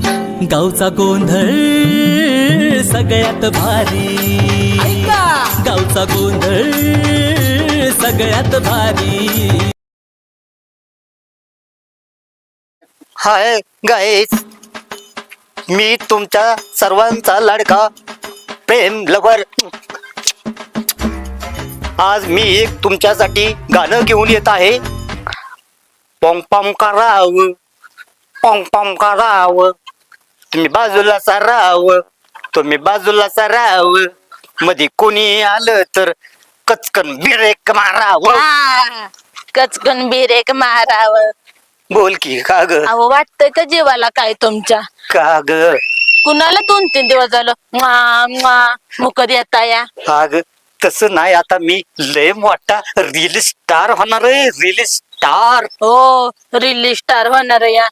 गावचा गोंधळ सगळ्यात भारी, गावचा गोंधळ सगळ्यात भारी. हाय गाईस, मी तुमच्या सर्वांचा लाडका प्रेम लवर. आज मी एक तुमच्यासाठी गाणं घेऊन येत आहे. पॉम पॉम कराव, पॉम पॉम कराव, तुम्ही बाजूला साराव, तुम्ही बाजूला साराव, मध्ये कोणी आलं तर कचकन बिरेक माराव. कचकन बिरेक माराव. बोल की का ग? अहो वाटतंय का जीवाला काय तुमच्या? का ग? कुणाला 2-3 दिवस झालं मुकत येता या? अग तसं नाही, आता मी लय मोठा रील स्टार होणार आहे. Reel star. हो, रिलीज स्टार होणार या.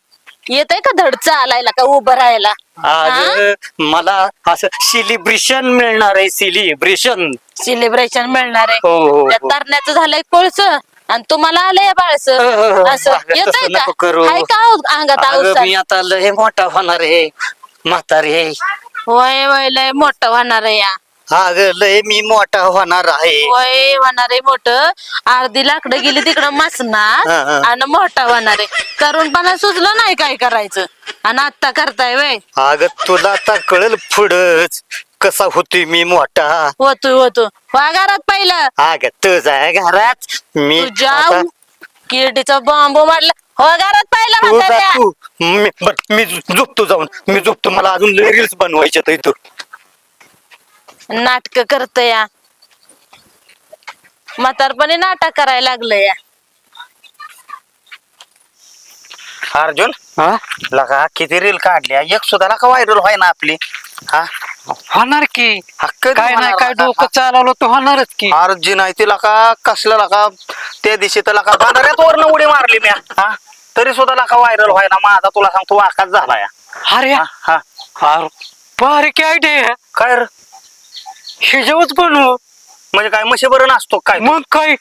येत आहे का धड चालायला का उभं राहायला? अग मला असं सेलिब्रेशन मिळणार आहे. सेलिब्रेशन मिळणार आहे. हो, हो, त्या हो. तरण्याचं झालंय कोळस आणि तुम्हाला आलंय बाळस. असं अगं, येत तसं आहे नको का? करू. हाय का अंगात अगं, अवसाद? मी आता लय मोठा होणार आहे. म्हातारे. होय होय, लय मोठं होणार आहे या. अग लय मी मोठा होणार आहे. होय होणार आहे मोठं. अर्धी लाकडं गेली तिकडं मसणार हा, हा. आणि मोठा होणार आहे. तरुणपणा सुचलं नाही काय करायचं आणि आता करताय वय. अग तुला आता कळल पुढच कसा होतोय मी मोठा. होतो घरात पहिलं अग तुझ्या घरात मी तुझ्या आता- किरडीचा बॉम्ब मारला. हो घरात पहिलं तू जा म्हाताऱ्या. तू. मी झोपतो जाऊन. मी झोपतो, मला अजून लय रील्स बनवायच्यात इथं. नाटक करत या. म्हातारपणे नाटक करायला लागलं या. अर्जुन लगा किती रील काढल्या, एक सुद्धा लका व्हायरल व्हाय ना आपली. हा होणार की. हक्क काय नाही काय डोकं चालवलं तर होणारच की. अर्जुन आहे ती लका कसलं लका त्या दिवशी तर लका बांधाऱ्यात वरनं उडी मारली मी. हा तरी सुद्धा लका व्हायरल व्हाय ना. माझा तुला सांगतो वाकाच झाला या. अरे हा अरे, बारीक आयडिया. काय रे? शिजवच बनवू. म्हणजे काय म्हशी बरं नसतो काय? मग काय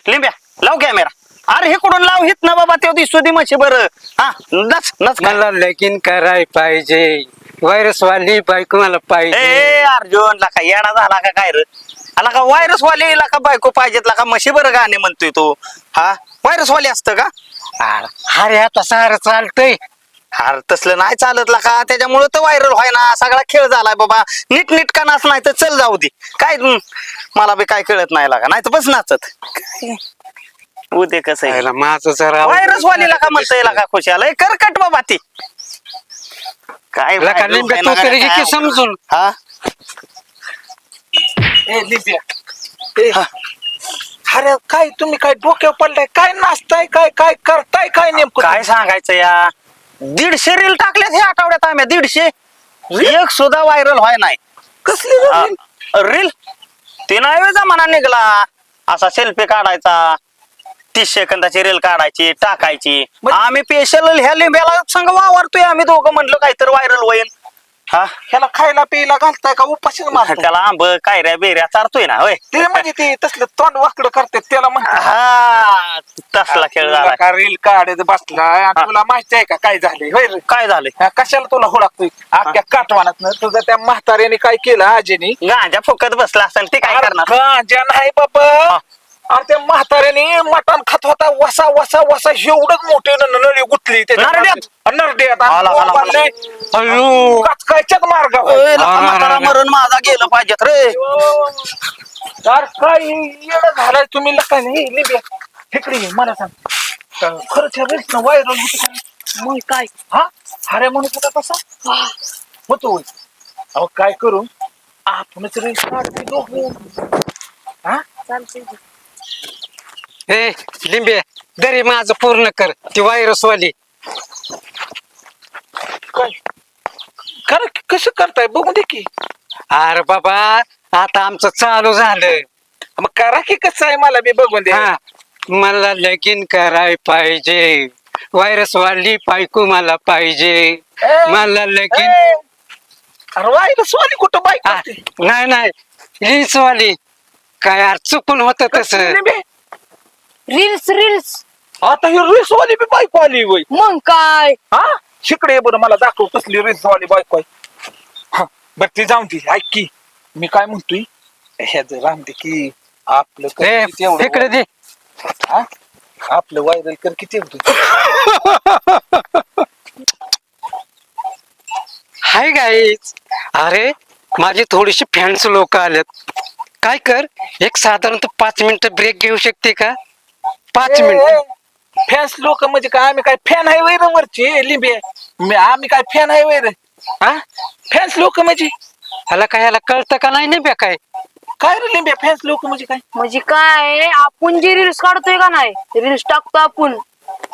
लिंब्या लाव कॅमेरा. अरे हे कुठून लाव हित ना बाबा, ते दिसतो ती म्हशी बरं. हा नच नच काय? मला लगीन कराय पाहिजे. व्हायरस वाली बायको मला पाहिजे. ए अर्जुन लका येडा झाला का काय रे? आला का व्हायरस वाले का बायको पाहिजेत लका? म्हशी बरं गाणे म्हणतोय तो. हा व्हायरस वाले असतं का? अरे आता सारं चालतंय. अरे तसलं नाही चालत लका, त्याच्यामुळे तर व्हायरल व्हाय ना. सगळा खेळ झालाय बाबा. नीट का नाच नाही तर चल जाऊ दे. काय मला बी काय कळत नाही लागा, नाही तर बस नाचत. उद्या कसं आहे याला माझं जरा व्हायरस वालीला का म्हणतोय लका? खुशाला करकट बाबा ती काय लका viral लिंब्या व्हायना तू तरी काय? घे की समजून. हा अरे काय तुम्ही काय डोक्यावर पडलाय? काय नाचताय? काय काय करताय? काय नेमकं काय सांगायचं या? 150 रील टाकल्यात ह्या आठवड्यात आम्ही. 150 एक सुद्धा व्हायरल व्हाय नाही. कसली reel? रील ते नाही जमाना निघला असा सेल्फी काढायचा, 30 सेकंदाची रील काढायची टाकायची. आम्ही स्पेशल ह्या लिंब्याला संग वावरतोय आम्ही दोघं, म्हटलं काहीतरी व्हायरल होईल. हा ह्याला खायला प्यायला घालताय का उपाशीच मारताय? त्याला आंब कायऱ्या बेऱ्या चारतोय ना होय. ते म्हणजे ते तसलं तोंड वाकडं करतात त्याला म्हणतात. हा तसला खेळ झाला. का रील काढत बसलाय आणि तुला माहिती आहे का काय झालंय? होय रे? काय झालंय? हा, कशाला तुला हुडाकतोय अख्ख्या काटवानात? तुझं त्या म्हाताऱ्याने काय केलं आजीनी? गांजा फुकत बसला असं ते काय करणार? गांजा नाही बाबा. आणि त्या म्हाताऱ्याने मटण खात होता, वसा वसा वसा एवढंच मोठे नळी गुतली नरड्यात? नरड्यात आला, आला, आला. अयो काचकायच्याच मार्ग मरून माझा गेलं पाहिजेत रे. काय येणं झालाय तुम्ही लका नाही लिबिया. इकडे ये, मला सांग खरंच रील्स ना व्हायरल होत का? मग काय? हा अरे म्हणत होता कसा होतो? अहो काय करू आपणच रील्स काढते दोघं. हा चालते. हे लिंबे दरी माझं पूर्ण कर. ती व्हायरस वाली. काय खरं कसं करताय बघू दे की. अरे बाबा आता आमचं चालू झालं. मग करा की कसं आहे मला बी बघून दे. हा मला लगीन कराय पाहिजे. व्हायरस वाली बायको मला पाहिजे. मला लगीन अरे वाईला सोनी कुठं बाईक हा, नाही रील्स वाली. काय यार चुकून होत तसं. रील्स आता ही रील्स वाली बी बाईक आली वय. मग काय? हा शिकडे ये बरं मला दाखव कसली रेस वाली बायको आहे. हा बरं ती जाऊन ती ऐक की मी काय म्हणतोय ह्याच रामदे की आपलं कर ए, किती एवढं इकडे दे. हा? आपलं व्हायरल कर किती होतं. Hi guys. अरे माझी थोडीशी फॅन्स लोक आलेत. काय कर, एक साधारणतः 5 मिनिटं ब्रेक घेऊ शकते का? 5 मिनिट. फॅन्स लोक म्हणजे काय आम्ही काय फॅन आहे वैर वरची लिंबे आम्ही काय फॅन आहे वैर हा फॅन्स लोक म्हणजे ह्याला कळतं का नाही नाही बे काय? काय रे लिंबे फॅन्स लोक म्हणजे काय म्हणजे काय आपण जी रील्स काढतोय का नाही रील्स टाकतो आपण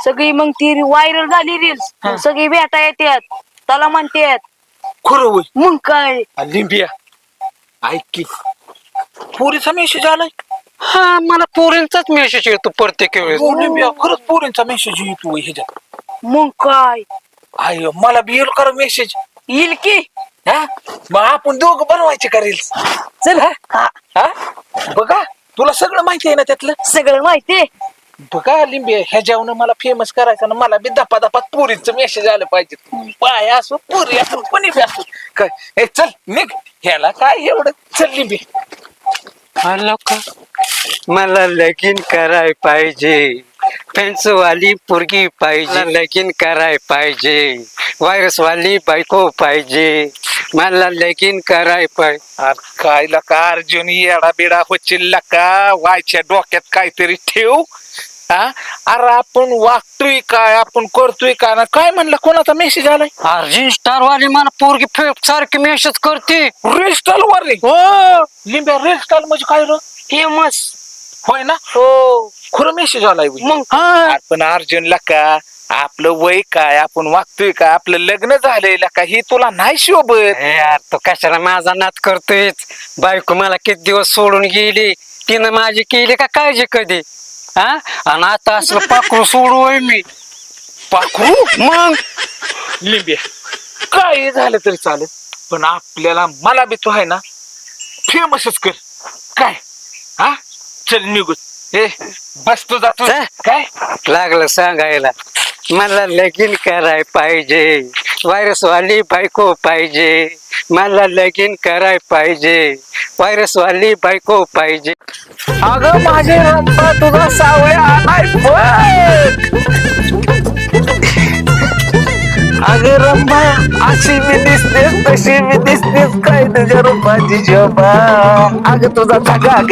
सगळी मग ती व्हायरल झाली रील्स सगळी भेटा येतात त्याला म्हणतात खरं होय मग काय लिंबिया ऐक की पोरीचा मेसेज आलाय. हा मला पोरींचाच मेसेज येतो प्रत्येक वेळेस. लिंबिया खरंच पोरींचा मेसेज येतो ह्याच्यात. मग काय आय मला बी येईल कर मेसेज येईल की हा मग आपण दोघं बनवायचे का रील्स. चल हा बघा तुला सगळं माहिती आहे ना त्यातलं. सगळं माहिती बघा लिंबे ह्याच्यावर मला फेमस करायचं ना मला बी दपादपात पोरीचं मेसेज आलं पाहिजे. पाय असो पोरी असो कोणी बी असो काय ए चल निघ ह्याला काय एवढं चल लिंबे. आलो का? मला लगीन कराय पाहिजे, फॅन्स वाली पोरगी पाहिजे, लगीन कराय पाहिजे, व्हायरस वाली बायको पाहिजे, मला लगीन कराय पाहिजे. अरे काय लका अर्जुन येडा बिडा होचिल का व्हायच्या डोक्यात काहीतरी ठेव. हा अरे आपण वागतोय काय आपण करतोय काय ना काय म्हणलं कोणाचा मेसेज आलाय. अर्जिन स्टार वाली मला पोरगी सारखी मेसेज करते. रील स्टाईल वर रे हो लिंब्या रील स्टाईल म्हणजे काय रे फेमस होय ना हो खरं मेसेज आलाय होय. मग हा पण अर्जुनला का आपलं वय काय आपण वागतोय का आपलं लग्न झालंय का ही तुला नाही शोभत. ए यार तो कशाला माझा नाद करतोय. बायको मला किती दिवस सोडून गेली, तिनं माझी केली का काळजी कधी? हा आणि आता असलं पाखरू सोडू होय मी. पाखरू मग लिंब्या काय झालं तरी चालेल पण आपल्याला मला बी तो आहे ना फेमसच कर काय हा चल निघू ए बस तू जातो जा. काय लागलं सांगायला मला लगीन कराय पाहिजे, व्हायरस वाली बायको पाहिजे, मला लगीन कराय पाहिजे, व्हायरस वाली बायको पाहिजे. अगं माझे रंबा तुझा सावळ्या आलाय बघ. अगं रंबा अशी मी दिसतेस तशी मी दिसतेस काय तुझ्या रूपाची शोभा. अगं तुझा झगाक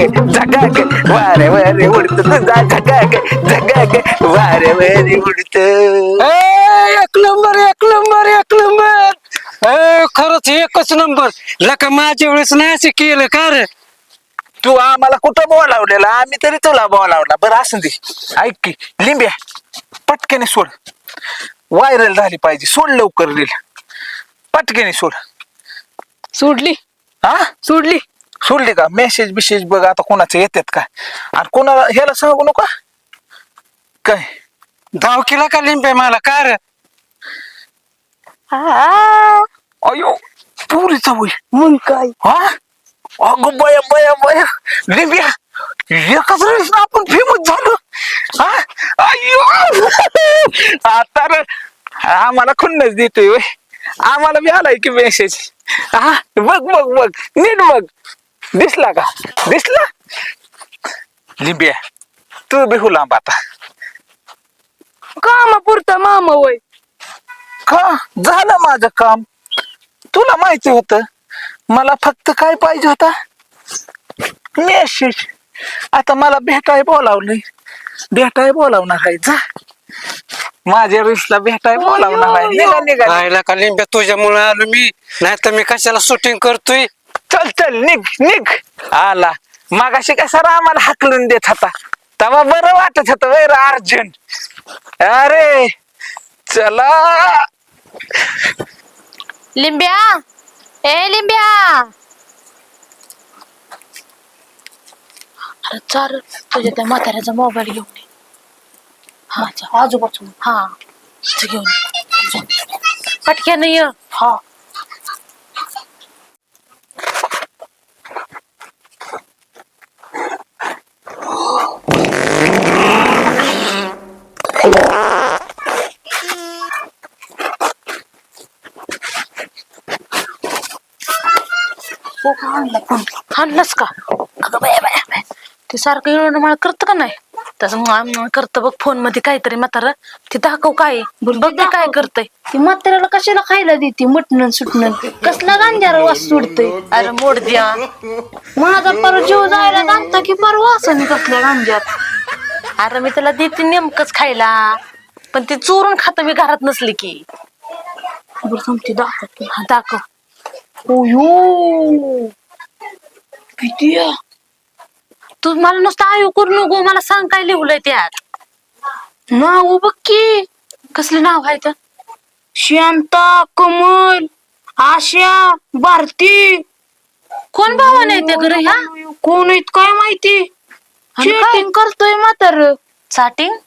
वारे वारे उडत तुझा झगाक वारे वारे उडत. एक नंबर एक नंबर एक नंबर. खरंच एकच नंबर. लका माझ्या वेळेस नाही असं केलं का रे? तू आम्हाला कुठं बोलावलेला आम्ही तरी तुला बोलावला. बरं असं दे ऐक की लिंब्या पटकेने सोड व्हायरल झाली पाहिजे. सोड लवकर रील पटकेने सोड. सोडली हा सोडली सोडली का मेसेज बिसेज बघ आता कोणाचे येतात का आणि कोणाला ह्याला सांगू नका काय. धाव केला का लिंबे मला का रे? अयो पुरीचा होई मग काय हा अगं बया बया बया लिंबिया एकाच वेळेस ना आपण फेमस झालो. हा अयो आता रे आम्हाला खुन्नच देतोय होय. आम्हाला बी आलाय की मेसेज. हा बघ बघ बघ नीट बघ दिसला का दिसला लिंबिया तू बिहू लांब आता कामा पुरता मामा वय का झालं माझं काम. तुला माहिती होत मला फक्त काय पाहिजे होता मेसेज. आता मला भेटाय बोलावणार आहे जा माझ्या रिसला भेटाय बोलावणार आहे. निघा निघा राहिला का लिंब्या तुझ्यामुळे आलो मी, नाही तर मी कशाला शूटिंग करतोय. चल चल निघ निघ. आला मागाशी कसा आम्हाला हाकलून देत होता तेव्हा बरं वाटत होत वैर अर्जुन. अरे चला लिंब्या ए लिंब्या अरे चाल तुझ्या त्या म्हाताऱ्याचा मोबाईल घेऊन ये. हा आजूबाजू हा घेऊन पटक्यानं ये. हा आणला पण आणलंच का? अगं बाया बाया बाया. ते सारखं येणं मला करतं का नाही तसं करतं बघ फोन मध्ये काहीतरी म्हातारं ते दाखव काय बघ ते काय करतय. ती म्हाताऱ्याला कशाला खायला देते मटण सुटणं कसला गांजारा वास सुटतय. अरे मोड द्या माझा पर जीव जायला गांजता की परवा असं कसल्या गांजात. अरे मी त्याला देते नेमकंच खायला पण ती चोरून खात मी घरात नसली की. बरं थांबते दाखव. हा दाखव. ओयो किती आहे? तू मला नुसतं आयु करू नको मला सांग काय लिहलंय त्यात. नाव बघ की कसले नाव आहे तर शांता कमल आशा भारती. कोण भावाने येते घर ह्या? कोण आहेत काय माहिती. चॅटिंग करतोय म्हातार. चॅटिंग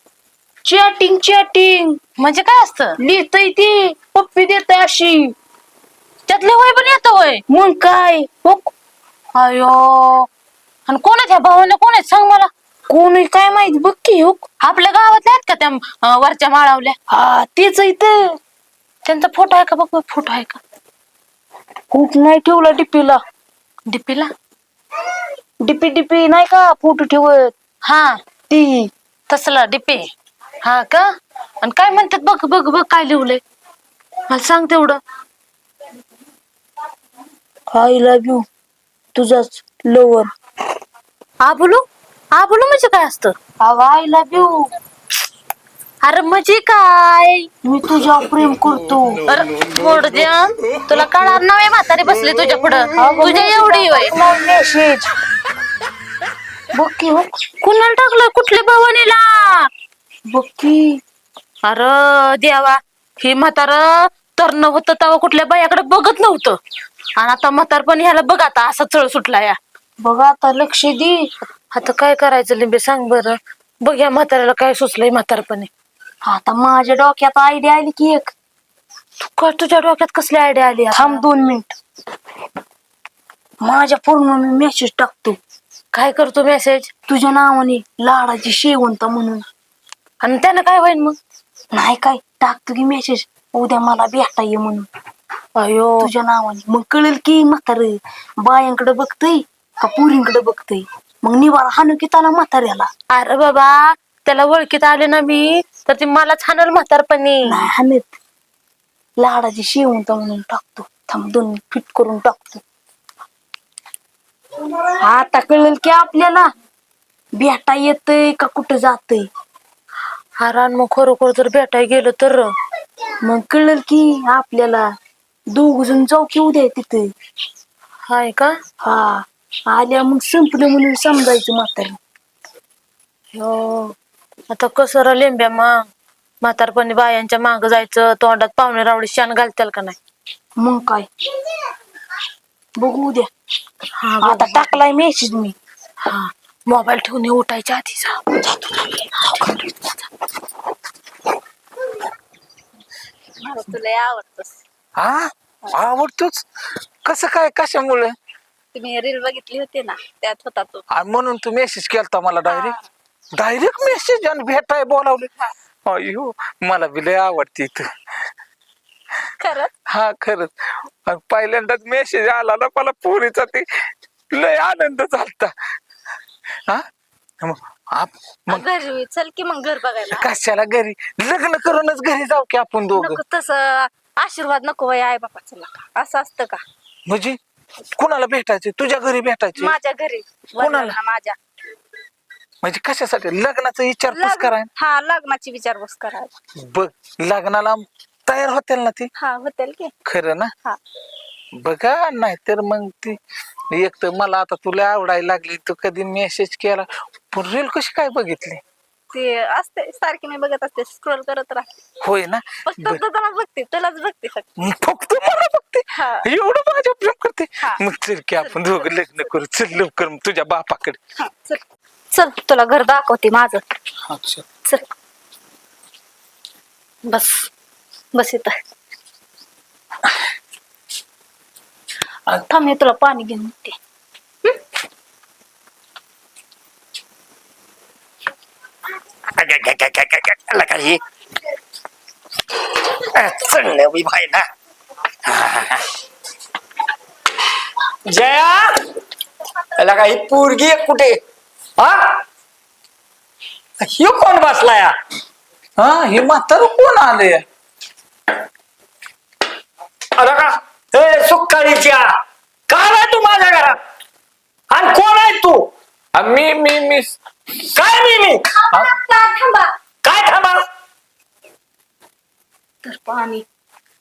चॅटिंग चॅटिंग म्हणजे काय असतं? लिहितय ती पप्पी देत अशी त्यातले होय पण येत होय मग काय. अयो आणि कोण आहेत ह्या भावाने कोण आहेत सांग मला. कोण काय माहिती बघ की. आपल्या गावातल्या आहेत का त्या वरच्या माळावल्या? हा तेच इथं. त्यांचा फोटो आहे का बघ फोटो आहे का? कुठ नाही ठेवला डीपीला. डीपीला डीपी डीपी नाही का फोटो ठेवत. हा ती तसला डीपी. हा का आणि काय म्हणतात बघ बघ बघ काय लिहलंय मला सांग तेवढं. आय लव्ह यू तुझाच लवर. आबोलू आबोलू म्हणजे काय असतं? I love you. अरे म्हणजे काय? मी तुझ्यावर प्रेम करतो. अरे द्या तुला कळणार नाही म्हातारी बसली तुझ्या पुढं तुझ्या एवढी मेसेज बघ की. हो कुणाला टाकलं कुठल्या भावानीला बघ की. अरे देवा हे म्हातार तरण होतं तेव्हा कुठल्या बायाकडे बघत नव्हतं आणि आता म्हातार पण ह्याला बघ आता असा चळ सुटला या. बघ आता लक्ष दे. आता काय करायचं लिंबे सांग बरं. बघ या म्हाताऱ्याला काय सुचलंय म्हातारपणे. आता माझ्या डोक्यात आयडिया आली की एक. तू काय तुझ्या डोक्यात कसली आयडिया आली? थांब 2 मिनिट. माझ्या फोनवर मी मेसेज टाकतो. काय करतो मेसेज? तुझ्या नावाने लाडाची शेवंत म्हणून. आणि त्यानं काय होईल मग? नाही काय टाकतो की मेसेज उद्या मला भेटा ये म्हणून. अयो तुझ्या नावाने मग कळेल की म्हातारे बायांकडे बघतय का पुरींकडे बघतय. मग निवारा हाणू की त्याला म्हाताऱ्याला. अरे बाबा त्याला ओळखीत आले ना मी तर ती मलाच हाणल म्हातारपणी. नाही हाणत लाडाची शेवंत म्हणून टाकतो. थांब 2 मिनिट फिट करून टाकतो. आता कळेल की आपल्याला भेटा येतय का कुठं जातय. हारान मग खरोखर जर भेटाय गेलं तर मग कळेल की आपल्याला. 2 जण जाऊ की उद्या तिथे. हाय का? हा आल्या मग संपलं म्हणून समजायचं म्हातारी. हो आता कसं रा लिंब्या मग म्हातारपणी बायांच्या माग जायचं तोंडात पाहुणे रावडी शान घालत्याल का नाही. मग काय बघू उद्या. हा आता टाकलाय मेसेज मी. हा मोबाईल ठेवून उठायच्या आधी मला तुला आवडतस. हा आवडतोच. कसं काय कशामुळे? तुम्ही रील बघितली होती ना त्यात होता तो. म्हणून तू मेसेज केलता मला डायरेक्ट मेसेज आणि भेटाय बोलावले. अयो मला बी लय आवडते तू. खरंच? हा खरंच. आणि पहिल्यांदाच मेसेज आला ना मला पोरीचा ते लय आनंद झालता. हा मग घरी चल की मग घर बघायला. कशाला घरी लग्न करूनच घरी जाऊ की आपण दोघं. नको तसं आशीर्वाद नको वय आई बापाचं नका असं असतं का? म्हणजे कुणाला भेटायचे? तुझ्या घरी भेटायचे? माझ्या घरी. कोणाला? माझ्या. म्हणजे कशासाठी? लग्नाचा विचारपूस कराय? हा लग्नाची विचारपूस करायला. बघ लग्नाला तयार होतील ना ती? हा होतील की. खरं ना? हा बघा नाहीतर मग ती एक तर मला आता तुला आवडायला लागली. तू कधी मेसेज केला पण रील कशी काय बघितली? ते असते सारखी मी बघत असते स्क्रोल करत राहते. होय ना? फक्त तुला बघते तुलाच बघते फक्त. फक्त मला बघते हा. एवढं माझ्या प्रेम करते. हा. मग चल की आपण दोघं लग्न करू. चल लवकर तुझ्या बापाकडे. हा चल चल तुला घर दाखवते माझं. अच्छा चल बस बस इथं. थांब मी तुला पाणी घेऊन येते. काही चढलं भाई ना. जया याला काही पोरगी आहे कुठे हा ह्यो कोण बसलाय हा हे म्हातारं कोण आले? अरे का ए सुक्काळीच्या काय आहे तू माझ्या घरात आणि कोण आहे तू मी काय मी थांबा काय थांबा तर पाणी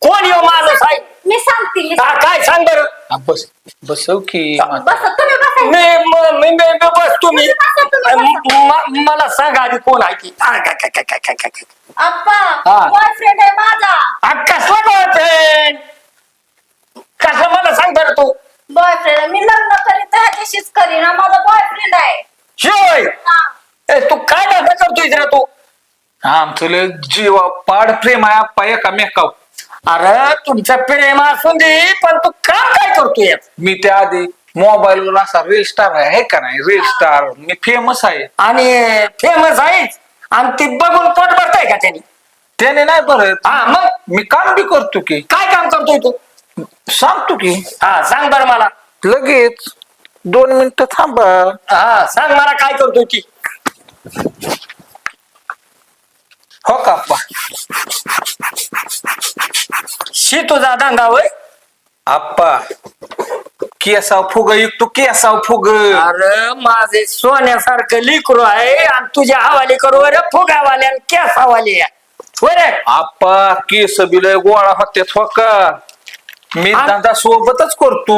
कोण येऊ माझं साहेब मी सांगते मी काय सांग बरं बस बसव की. बस तुम्ही बसा मी बस तुम्ही बसा, तुम्ही मला सांगा आधी कोण आहे की काय आप्पा हा. बॉयफ्रेंड आहे माझा कसला बॉयफ्रेंड कसला मला सांग बरं तू बॉयफ्रेंड मी लग्न करीन तर ह्याच्याशीच करीन हा माझा बॉयफ्रेंड आहे शिवाय हा. तू काय धंदा करतोय जरा तू आमचं लय जीवा पाड प्रेम आहे आप्पा एकामेकाव. अरे तुमचं प्रेम असून दे पण तू काम काय करतोय मी त्या आधी मोबाईलवर असा रील स्टार आहे का नाही? रील स्टार मी फेमस आहे. आणि फेमस आहेच आणि ती बघून पोट भरताय का त्यांनी त्याने नाही भरत. हा मग मी काम बी करतो की. काय काम करतोय तू सांगतो की हा सांग बरं मला लगेच 2 मिनिटं थांबा. हा सांग मला काय करतोय ती हो का आप्पा? शी तुझा धंदा होय आप्पा केसाव फुग तू केसाव फुग. अरे माझे सोन्यासारखं लिकरू आहे आणि तुझ्या हवाली करू रे फुगावाले आणि केस हवाली होय रे आप्पा केस बिलय गोळा होते हो का? मी आणि- धंदा सोबतच करतो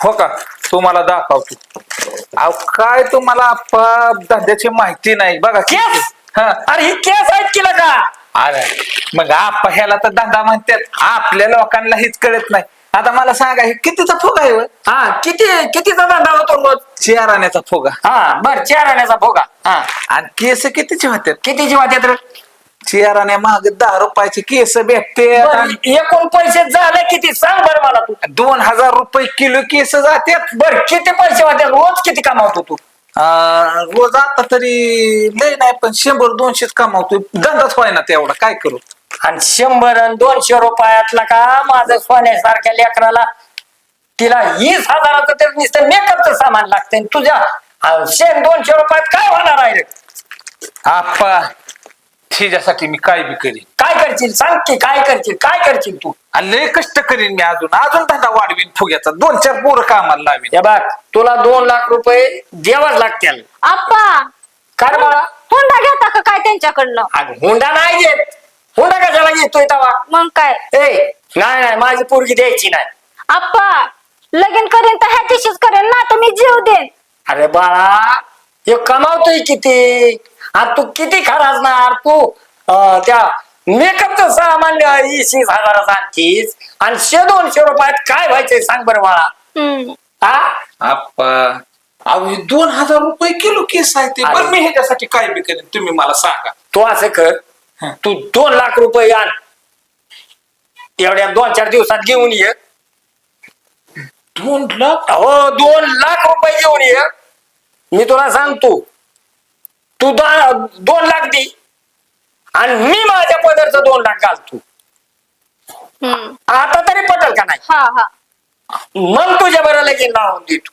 हो का? तुम्हाला दाखवतो. अहो काय तुम्हाला आप्पा धंद्याची माहिती नाही बघा केस हा. अरे ही केस आहेत की का अरे मग आप्पा ह्याला तर धंदा म्हणतात. आपल्या लोकांना हेच कळत नाही. आता मला सांगा हे कितीचा फुगा आहे होय? हा कितीचा धंदा होतो रोज 4 आण्याचा फुगा. हा बर 4 आण्याचा फुगा हा आणि केस कितीचे होतात? कितीची वाट्यात रे 4 आण्या मागे 10 रुपयाचे केस भेटते. बरं, एकूण पैसे झाले किती सांग बरं मला तू 2000 रुपये किलो केस जातात. बर किती पैसे वाटते रोज किती कमावतो तू रोज आता तरी लय नाही पण 100-200 कमावतो. धंदाच व्हाय ना तेवढा काय करू. आणि 100 आणि 200 रुपयातला का माझं सोन्यासारख्या लेकराला तिला 20,000चं तर नुसतं मेकअपचं सामान लागतं आणि तुझ्या 100-200 रुपयात काय होणार आहे रे आप्पा तिच्यासाठी मी काय बी करीन. काय करशील सांग की काय करशील तू आणि लय कष्ट करीन मी अजून धंदा वाढवीन फुग्याचा. 2-4 पोरं कामाला लावीन. हे बघ तुला 2 लाख रुपये द्यावाच लागतील आप्पा काय मला हुंडा घेता का काय त्यांच्याकडनं हुंडा नाही घेत हुंडा कशाला घेतोय तवा मग काय ए नाही माझी पोरगी द्यायची नाही आप्पा लगीन करीन तर ह्याच्याशीच करेन ना तर मी जीव देईन अरे बाळा हे कमावतोय किती आता तू किती खराचणार तू त्या मेकअपचं सामान 20,000 आणतीस आणि 100-200 रुपयात काय व्हायचंय सांग बरं बाळा हम्म. हा आप्पा अहो हे 2000 रुपये किलो केस आहे ते. अरे. पण मी ह्याच्यासाठी काय बी करीन तुम्ही मला सांगा. तू असं कर तू 2 लाख रुपये आण एवढ्या 2-4 दिवसात घेऊन ये 2 लाख? हो 2 लाख रुपये घेऊन ये मी तुला सांगतो तू 2 लाख दे आणि मी माझ्या पदरचं 2 लाख घालतो हम्म. आता तरी पटेल का नाही हा हा मग तुझ्या बरं लगीन लावून देतो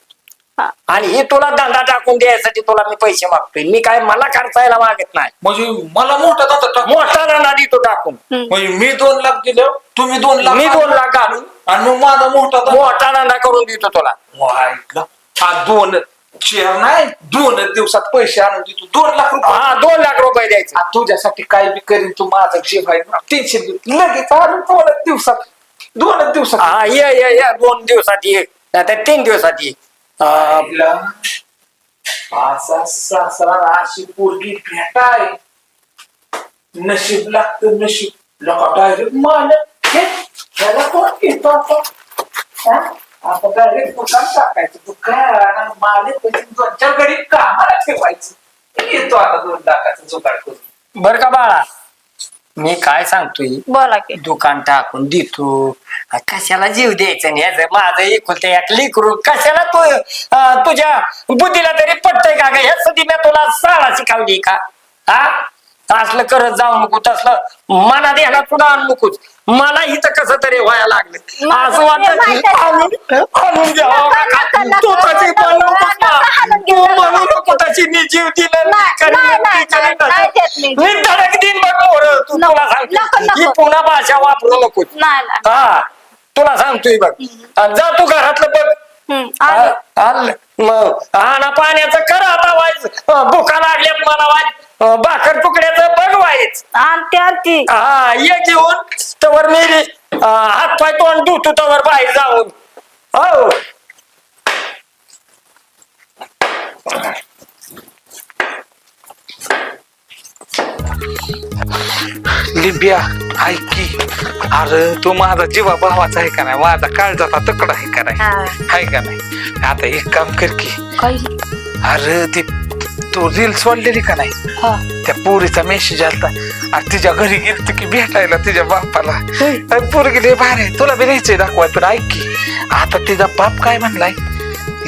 हा. आणि हे तुला धंदा टाकून द्यायसाठी तुला मी पैसे मागतोय मी काय मला खर्चायला मागत नाही म्हणजे मला मोठा धंदा टाक. मोठा धंदा देतो टाकून म्हणजे मी 2 लाख दिले तुम्ही 2 लाख मी 2 लाख घालून आणि मग माझा मोठा धंदा. मोठा धंदा करून देतो तुला वाईटला. हा 2 नाही 2 दिवसात पैसे आणून देतो 2 लाख रुपये. हा 2 लाख रुपये द्यायचे आ, तुझ्यासाठी काय बी करीन तू माझा जीव आहे 300 लगेच आणून 2 दिवसात 2 दिवसात. हा ये 2 दिवसात ये नाहीतर 3 दिवसात ये असा सासरा अशी पोरगी भेटाय नशीब लागतं नशीब लोक डायरेक्ट मालक हे त्याला कोण घेतो आपण डायरेक्ट दुकान टाकायचं दुकान मालक 2-4 गडी कामाला ठेवायचं येतो आता 2 लाखाचं जुगाड करून. बर का बाळा मी काय सांगतोय बोला की दुकान टाकून देतो कशाला जीव द्यायचा नाही ह्याचं माझं एकुलते एक लेकरू कशाला तू तुझ्या बुद्धीला तरी पटतंय का ह्यासाठी मी तुला शाळा शिकवली का हा असलं करत जाऊ नको तसलं मनात ह्याला तुला आणू नकोच मला इथं कसं तरी व्हायला लागलं असं हे वाटत माहित आहे. आणून घ्यावं नका, नका, तू तशी नका, पण नको नका हाणून तू घेऊ. म्हणू नको तशी मी जीव दिला नाही देत मी. मी धडक देईन बघ पोरं. तू नको, तुला सांगतो नको, नको. ही पुन्हा भाषा वापरू नको नाही नाही. हा तुला सांगतोय बघ आणि जा तू घरातलं बघ आले. आणलं मग आणा पाण्याचं कर आता वाईच भुका लागल्यात मला वाईच भाकर तुकड्याचं बघ वाईच आणते आणते. हा ये घेऊन तवर मी हात पाय तोंड धुतो तवर बाहेर जाऊन हो लिंबिया ऐक की अरे तू माझा जीवा भावाचा आहे का नाही माझा काळजाचा तुकडा आहे का नाही आहे का नाही आता एक काम कर की अरे ती तू रील सोडलेली का नाही त्या पोरीचा मेसेज आलता आणि तिच्या घरी गेलती की भेटायला तिच्या बापाला पोरगी लय भारी आहे तुला बी न्यायचंय दाखवाय पण ऐक की आता तिचा बाप काय म्हणलाय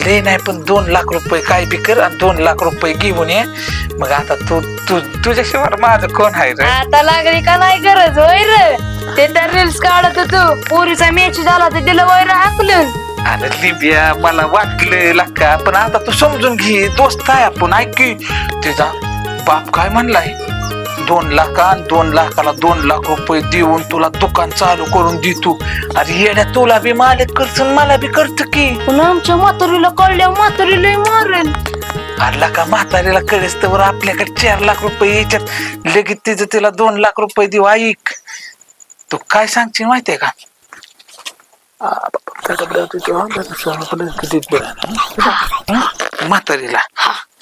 लय नाही पण 2 लाख रुपये काय बी कर आणि 2 लाख रुपये घेऊन ये मग आता तुझ्याशिवाय माझं कोण आहे रे आता लागली का नाही गरज होय रे ते तर रील्स काढत होतो पोरीचा मॅच झाला तर तिला वैर हाकलून अरे लिबिया मला वाटलं लका पण आता तू समजून घे दोस्त आहे आपण ऐक की तिचा बाप काय म्हणलाय 2 लाख आणि 2 लाखाला 2 लाख रुपये देऊन तुला दुकान चालू करून देतो अरे येड्या तुला बी मालक करतो मला बी करत की पण आमच्या म्हातारीला कळल्या म्हातारीला मारेल अरला का म्हातारीला कळेस तर आपल्याकडे 4 लाख रुपये याच्यात लगेच तिचं तिला 2 लाख रुपये देऊ ऐक तू काय सांगशील माहितीये का म्हातारीला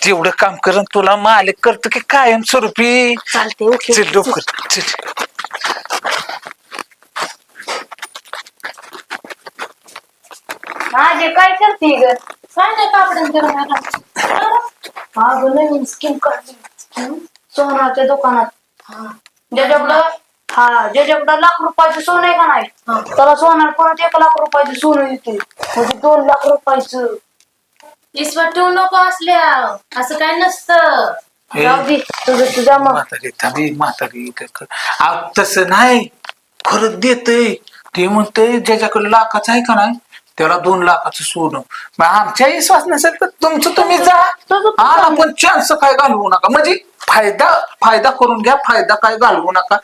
जेवढं काम करून तुला मालिक करतो की कायम स्वरूपी चालते ओके चल लवकर चल माझे काय करते ग काय नाही कापड्यांच्या अगं नवीन स्कीम काढली सोनाच्या दुकानात ज्याच्याकडं लाख रुपयाचं सोनं आहे का नाही त्याला सोन्याला परत 1 लाख रुपयाचं सोनं येते म्हणजे 2 लाख रुपयाचं विश्वास ठेवू नको असल्या असं काय नसतं जाऊ दे तुझ्या मग म्हातारी तसं नाही खरंच देतय ते म्हणतंय ज्याच्याकडे लाखाचं आहे का नाही त्याला 2 लाखाचं सोनं मग आमच्या विश्वास नसेल तर तुमचं तुम्ही जा आपण चान्स काय घालवू नका म्हणजे फायदा करून घ्या फायदा काय घालवू नका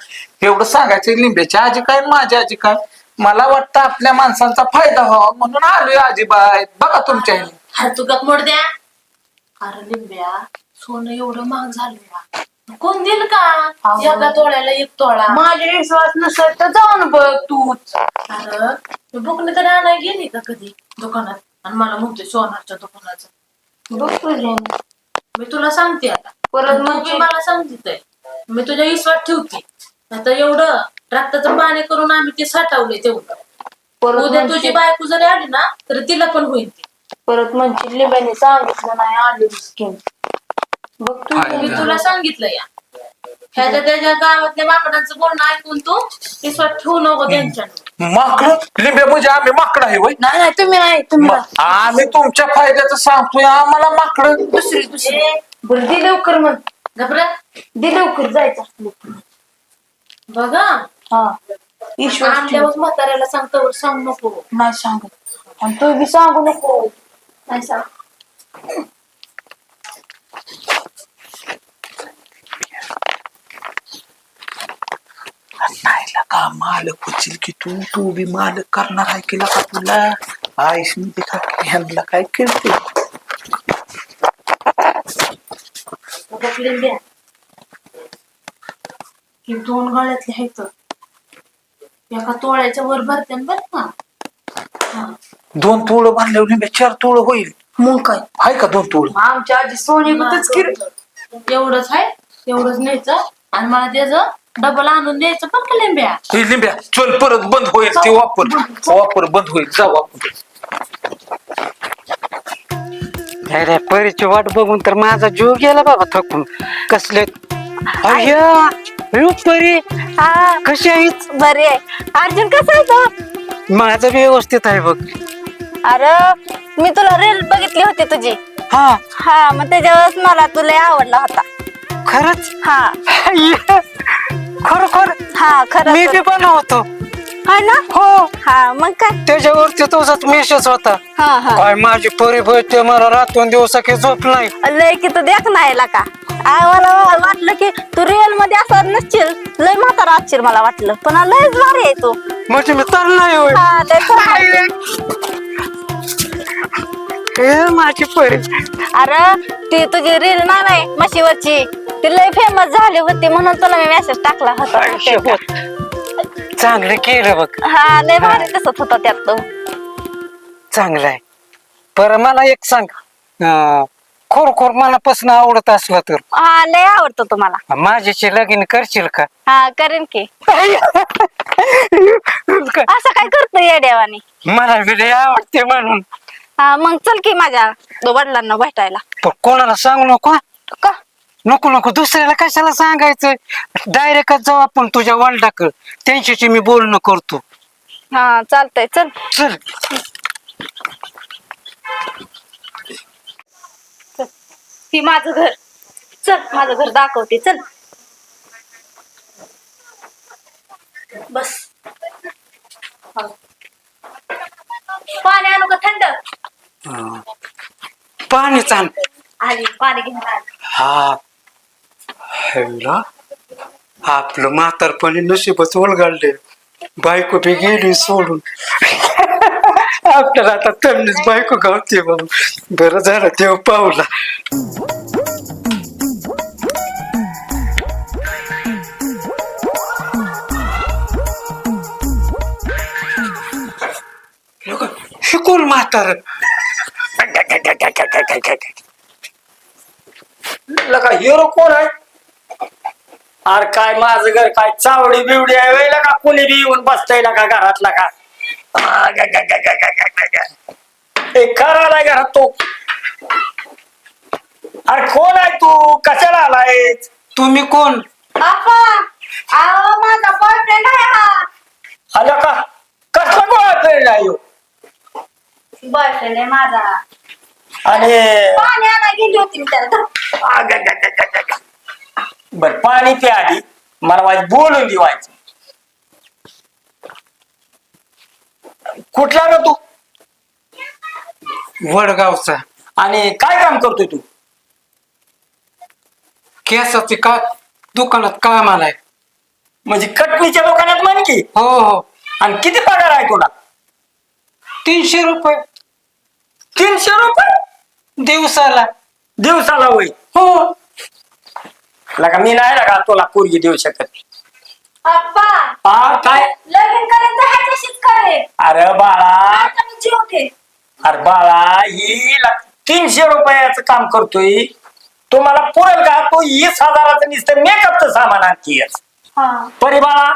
एवढं सांगायचं लिंब्याची आजी काय माझी आजी काय मला वाटतं आपल्या माणसांचा फायदा व्हावा म्हणून आलोय आजीबाई बघा तुमच्या अरे तू गप मोड द्या अरे लिंब्या सोनं एवढं महाग झालं कोण देईल का एका तोळ्याला 1 तोळा माझे विश्वास नसेल तर जाऊन बघ तूच अरे मी बुकने तरी आणायला गेली का कधी दुकानात आणि मला म्हणतोय सोनारच्या दुकानाचं बघ तुझे मी तुला सांगते आता परत तू बी मला सांगितलंय मी तुझ्या विश्वास ठेवते आता एवढं रक्ताचं पाणी करून आम्ही ते साठवले तेवढं उद्या तुझी बायको जरी आली ना तर तिला पण होईल ती परत म्हणजे लिंबाने सांगितलं नाही आली स्कीम बघ तू मी तुला सांगितलं या ह्याच्या त्याच्या गावातल्या माकडांचं बोलणं ऐकून तू विश्वास ठेवू नको त्यांच्या माकड लिंब्या म्हणजे आम्ही माकड आहे वय नाही तुम्ही नाही तुम्ही आम्ही तुमच्या फायद्याचं सांगतोय आम्हाला माकड दुसरी बरं दे लवकर मग घबरा दे लवकर जायचं बघा हा विश्वास ठेव. आणल्यावर म्हाताऱ्याला सांगतो सांग नको नाही सांगत आणि तू बी सांगू नको नाही सांग नाही का मालक होशील की तू बी मालक करणार आहे की का तुला आयुष मी का ह्यांना काय करते लिंब्या की 2 गळ्यातले आहेत एका तोळ्याच्या वर भरते बर का 2 तोळ बांधल्यावर लिंब्या 4 तोळ होईल मग काय आहे का 2 तोळ आमच्या आजी सोनी बतच की एवढंच आहे एवढंच न्यायचं आणि मला त्याचं डबल आणून द्यायचं पण का लिंब्या हे लिंब्या चल परत बंद होईल ते वापर बंद होईल जा वापर अरे परीची वाट बघून तर माझा जीव गेला बाबा थकून कसले अय्या परी कशी आहेस बरे आहे अर्जुन कसं आहे तो माझं व्यवस्थित आहे बघ अरे मी तुला रील बघितली होती तुझी हा हा मग त्याच्यावरच मला तुला आवडला होता खरंच हा खरोखर हा खरं मी बी बनवतो हाय ना हो हा मग काय त्याच्यावरती तुझाच मेसेज होता. हा हा काय माझी परी ते मला रातून दिवसा की झोप नाही. लय की तू देख नाही का मला वाटलं की तू रिअल मध्ये असं नसशील लय म्हातारा असशील मला वाटलं पण लयच भारी आहे तू म्हणजे मी तर नाही होय. हा लय भारी आहे. हे माझी परी अरे ती तुझी रील नाही म्हशीवरची ती लय फेमस झाली होती म्हणून तुला मी मेसेज टाकला होता. चांगलं केलं बघ. हा लय भारी दिसत होता त्यात तो. चांगलं आहे. बरं मला एक सांग, खरोखर मनापासून आवडत असला तर हा लय आवडतो तुम्हाला. माझ्याशी लगीन करशील का? हा करेन की. असं काय करतो या देवानी. मला बी लय आवडते म्हणून. हा मग चल की माझ्या वडिलांना भेटायला. पण कोणाला सांगू नको. का नको नको दुसऱ्याला कशाला सांगायचं. डायरेक्टच जाऊ आपण तुझ्या वडिलाकडे, त्यांच्याशी मी बोलणं करतो. हा चालतंय चल. चल. ही माझं घर. चल माझं घर दाखवते चल. बस पाणी आणू का थंड. पाणी चाल. आली पाणी घेऊन आली. हा हेला आपलं म्हातारपणी नशीबच उलगडले. बायको बी गेली सोडून. आपल्याला आता त्यांनीच बायको गावते बाबा. बरं झालं देव पावला. शिकून म्हातार लका हिरो कोण आहे? अरे काय माझं घर काय चावडी बिवडी आहे वेळेला का कुणी बी येऊन बसताय का घरातला का? करायला घरात तो. अरे कोण आहे तू? कशाला आलाय? तुम्ही कोण? माझा बॉयफ्रेंड आहे हा. आलं का? कसला बॉयफ्रेंड आहे? बॉयफ्रेंड आहे माझा. आणि पाणी आणायला गेली होती मी त्याला. बर पाणी पे आधी मला वाईट बोलून देवायचं. कुठला ग तू? वडगावचा. आणि काय काम करतोय तू? केसाचे का दुकानात काम आलाय. म्हणजे कटणीच्या दुकानात म्हण की. हो हो. आणि किती पगार आहे तुला? 300 रुपये 300 रुपये दिवसाला. दिवसाला होय? हो. लगा मी नाही लगा तुला पोरगी देऊ शकत. अप्पा हा काय? लग्न करायचं ह्याच्याशीच करे. अरे बाळा, आता मी जेवते. अरे बाळा, ही 300 रुपयाचं काम करतोय. तुम्हाला पुरेल का? तो 20,000चं नुसतं मेकअपचं सामान आणतीयच. परी बाळा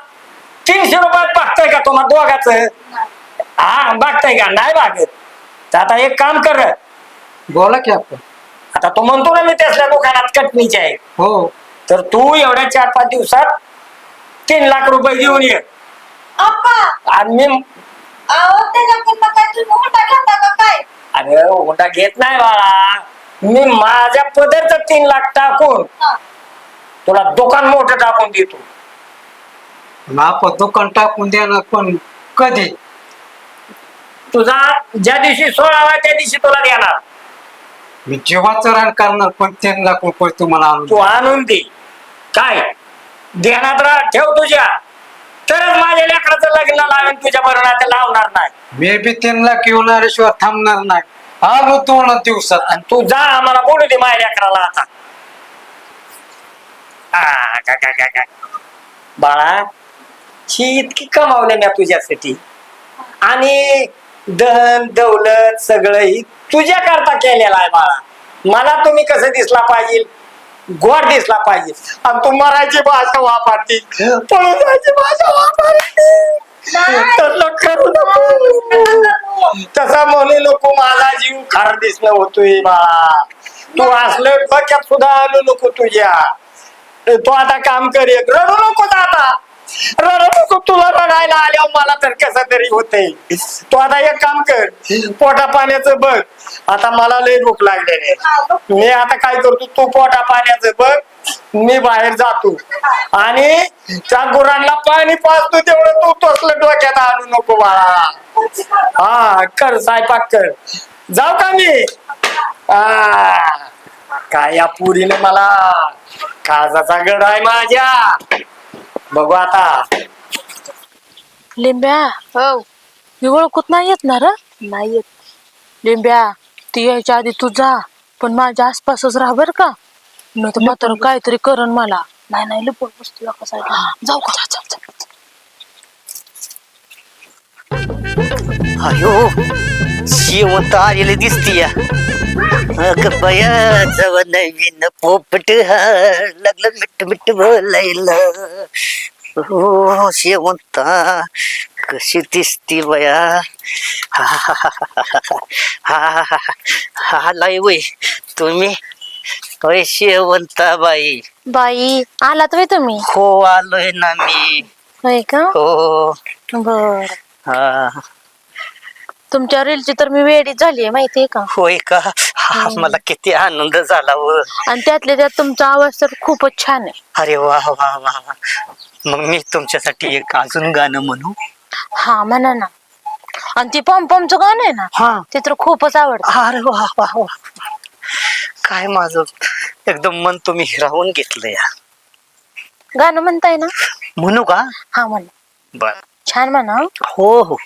300 रुपयात बघताय का तुम्हाला दोघाचं? हा बघताय का? नाही बघत. तर आता एक काम कर. बोला की आपण. आता तो म्हणतो ना मी त्याच्या दुकानात कटणीचे आहे. हो. तर तू एवढ्या 4-5 दिवसात 3 लाख रुपये घेऊन ये. अप्पा आणि मी अहो त्याच्याकडनं काय तुम्ही हुंडा घेता का काय? अरे हुंडा घेत नाही बाळा. मी माझ्या पदरचं 3 लाख टाकून तुला दुकान मोठं टाकून देतो. आपण दुकान टाकून देणार पण कधी? तुझा ज्या दिवशी 16 त्या दिवशी तुला देणार. मी जीवाचं रान करणार पण 3 लाख रुपये तुम्हाला आणून तू आणून दे. काय ध्यानात राह, ठेव तुझ्या. तरच माझ्या लेकराचं लग्न लावेन, तुझ्या बरोबर लावणार नाही. मी बी 3 लाख येऊन आल्याशिवाय थांबणार नाही. आलो 2 दिवसात. आणि तू जा, आम्हाला बोलू दे माझ्या लेकराला आता. काय बाळा, ही इतकी कमावले ना तुझ्यासाठी. आणि धन दौलत सगळं ही तुझ्या करता केलेलं आहे बाळा. मला तुम्ही कसं दिसला पाहिजे? गोड दिसला पाहिजे. आणि तू मराठी भाषा वापरती, पळून जायची भाषा वापरती. तसं करू नको. तसा म्हणू नको. माझा जीव खार दिसणं होतोय बाळा. तू असलं डोक्यात सुद्धा आलो नको तुझ्या. तू आता काम कर, रडू नको आता. रडू नको. तुला रडायला आल्यावर मला तर कसं तरी होतंय. तू आता एक काम कर, पोटा पाण्याचं बघ. आता मला लय भूक लागलेली. मी आता काय करतो, तू पोटा पाण्याचं बघ. मी बाहेर जातो आणि त्या गुरांना पाणी पाजतो, तेवढं तू तसलं डोक्यात आणू नको बाळा. हा कर स्वयंपाक कर. जाऊ का मी? काय या पुरीने मला काजाचा गड आहे माझ्या. बघू आता. लिंब्या हो मी ओळखत नाही येत ना र. नाही येत. लिंब्या ती यायच्या आधी तू जा, पण माझ्या आसपासच राहा बर का. न तर म्हातारं काहीतरी करण मला. नाही नाही लपून बसतो एका साईडला. जाऊ का? अयो शेवंत आलेले दिसतीय. अग बया जव नवीन पोपट लागलं मिठ मिठ बोलायला. हो शेवंता कशी दिसती बया. हा लाई वय तुम्ही होय शेवंता बाई. बाई आलात व्हय तुम्ही? हो आलोय ना मी. होय का? हो बर. हा तुमच्या रीलची तर मी वेडीच झालीये माहितीये का. होय का. हा मला किती आनंद झाला व. आणि त्यातल्या त्यात तुमचा आवाज तर खूपच छान आहे. अरे वा वा वा वा. मग मी तुमच्यासाठी एक अजून गाणं म्हणू? हा म्हणा ना. आणि ती पमपमचं गाणं आहे ना, हा ते तर खूपच आवडतं. अरे वा वा वा. काय माझं एकदम मन तुम्ही हिरावून घेतलं या. गाणं म्हणताय ना? म्हणू का? हा म्हण. बर. छान म्हणा. हो हो.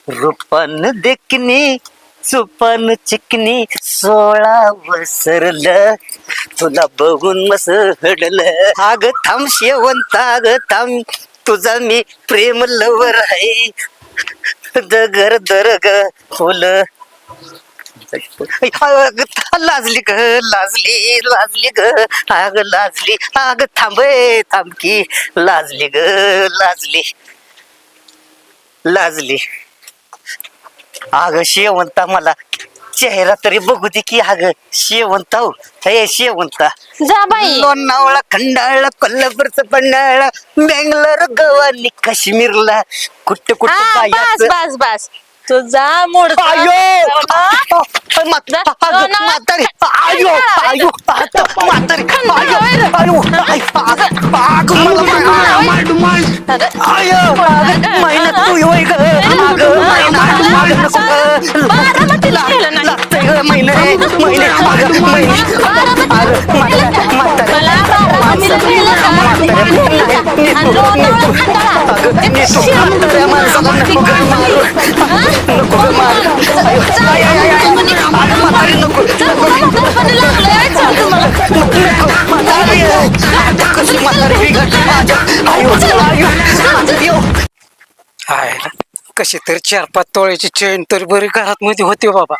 रूपान देखणी सुपान चिकनी 16 वसरलं तुला बघून मसडलं. अग थांब शेवंत अग थांब तुझा मी प्रेम लवर आहे. दगर दरग फुल लाजली ग लाजली लाजली ग अग लाजली. अग थांब थांब की लाजली ग लाजली लाजली. अग शेवंता मला चेहरा तरी बघू दे की. अग शेवंता हो हे शेवंता. जा बाई. लोणावळा खंडाळा कोल्हापूरचं पन्हाळा बेंगलोर गोवा आणि काश्मीरला कुठं कुठं हा, बस जायचं. बस बस. तू जा मोड. आयो म्हातारी आयो आयो म्हातारी आयो आयो आयो महिन्यात तू होय ग. अगं महिना लागतंय ग महिने महिने अगं महिने कशी तरी 4-5 तोळ्याची चेन तरी बरी घरात मध्ये होती बाबा.